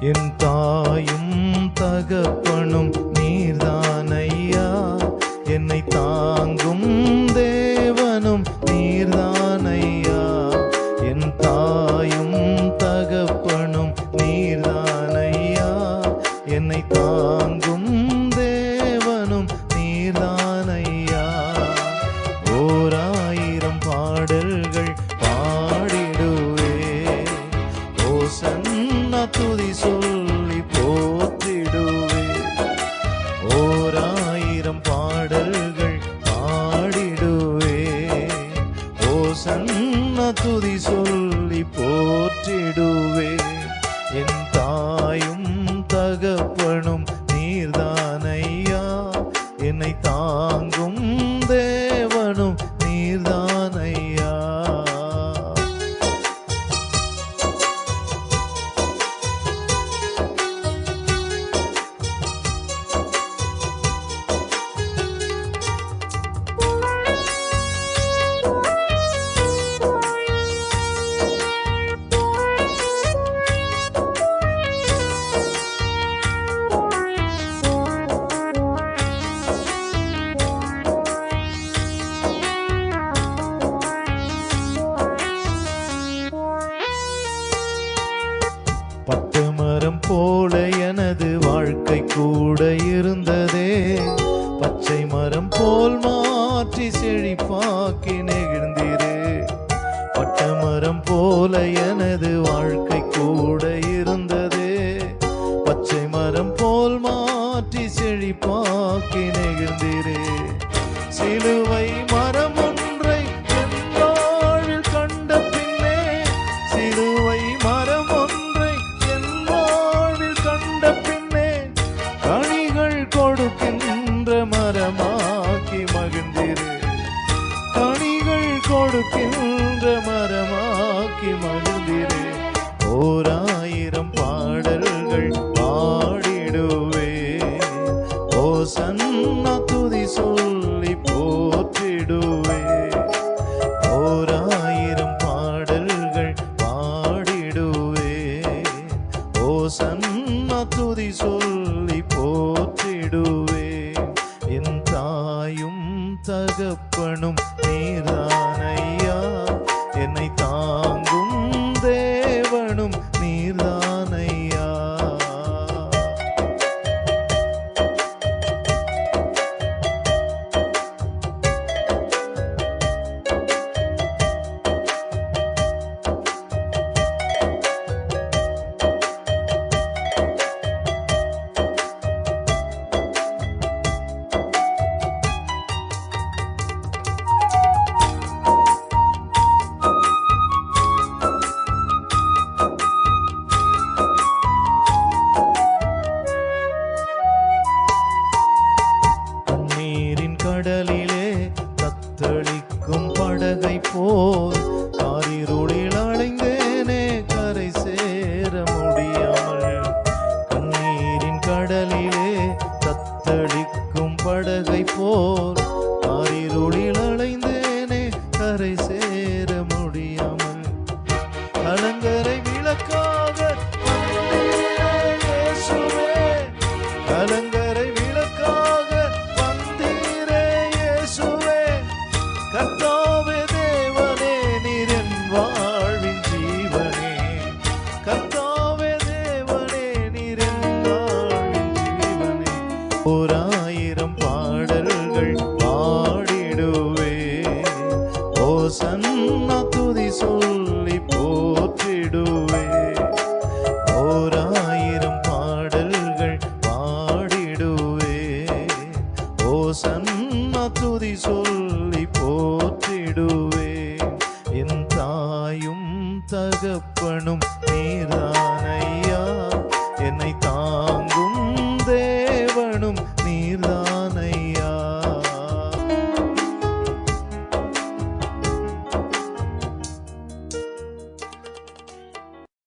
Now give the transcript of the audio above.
என் தாயும் தகப்பனும் நீர்தானையா, என்னை தாங்கும் தேவனும் நீர்தானையா. என் தாயும் தகப்பனும் நீர்தானையா, என்னை தாங்கும் தேவனும் நீர்தானையா. ஓராயிரம் பாடல்கள் பாடிடுவே, ஓசன்னா துதி சொல்லி போற்றிடுவே. ஓராயிரம் பாடல்கள் பாடிடுவே, ஓசன்னா துதி சொல்லி போற்றிடுவே. என் தாயும் தகப்பனும் நீர்தானையா, என்னை தாங்கும் தேவனும் நீர்தானையா. பட்டுமரம் போல எனது வாழ்க்கை கூட இருந்ததே, பச்சை மரம் போல் மாற்றி செழிப்பாக்கி நெகிழ்ந்தீரே. பட்டுமரம் போல எனது வாழ்க்கை கூட இருந்ததே, பச்சை மரம் போல் மாற்றி செழிப்பாக்கி நெகிழ்ந்தீரே. சிலுவை மரம் ஒன்றை என் வாழ்வில் கண்ட பின்னே, சிலுவை மரம் ஒன்றை என் வாழ்வில் கண்ட பின்னே, கனிகள் கொடுக்கின்ற மரமாக்கி மகிழ்ந்தீரே. கனிகள் கொடுக்கின்ற மரமாக்கி மகிழ்ந்தீரே. ஓராயிரம் பாடல்கள் பாடிடுவே, ஓசன்னா துதி சொல்லி போற்றிடுவே. ஓராயிரம் பாடல்கள் பாடிடுவே, ஓசன்னா துதி சொல்லி போற்றிடுவே. என் தாயும் தகப்பனும் நீர்தானையா, என்னை தாங்கும் தேவனும் நீர்தானையா. கடலிலே தத்தளிக்கும் படகை போல் காரிருளில் அலைந்தேனே, கரை சேர முடியாமல். கண்ணீரின் கடலிலே தத்தளிக்கும் படகை போல் காரிருளில் அலைந்தேனே, கரை சேர முடியாமல். கலங்கரை விளக்காக வந்தீரே இயேசுவே, கலங்கரை விளக்காக வந்தீரே இயேசுவே. கர்த்தாவே தேவனே, நீர் என் வாழ்வின் ஜீவனே. கர்த்தாவே தேவனே, நீர் என் வாழ்வின் ஜீவனே. ஓராயிரம் பாடல்கள் பாடிடுவே, ஓசன்னா துதி சொல்லி போற்றிடுவே. ஓராயிரம் பாடல்கள் பாடிடுவே, ஓசன்னா துதி சொல்லி போற்றிடுவே. என் தாயும் தகப்பனும் நீர்தானையா, என்னை தாங்கும்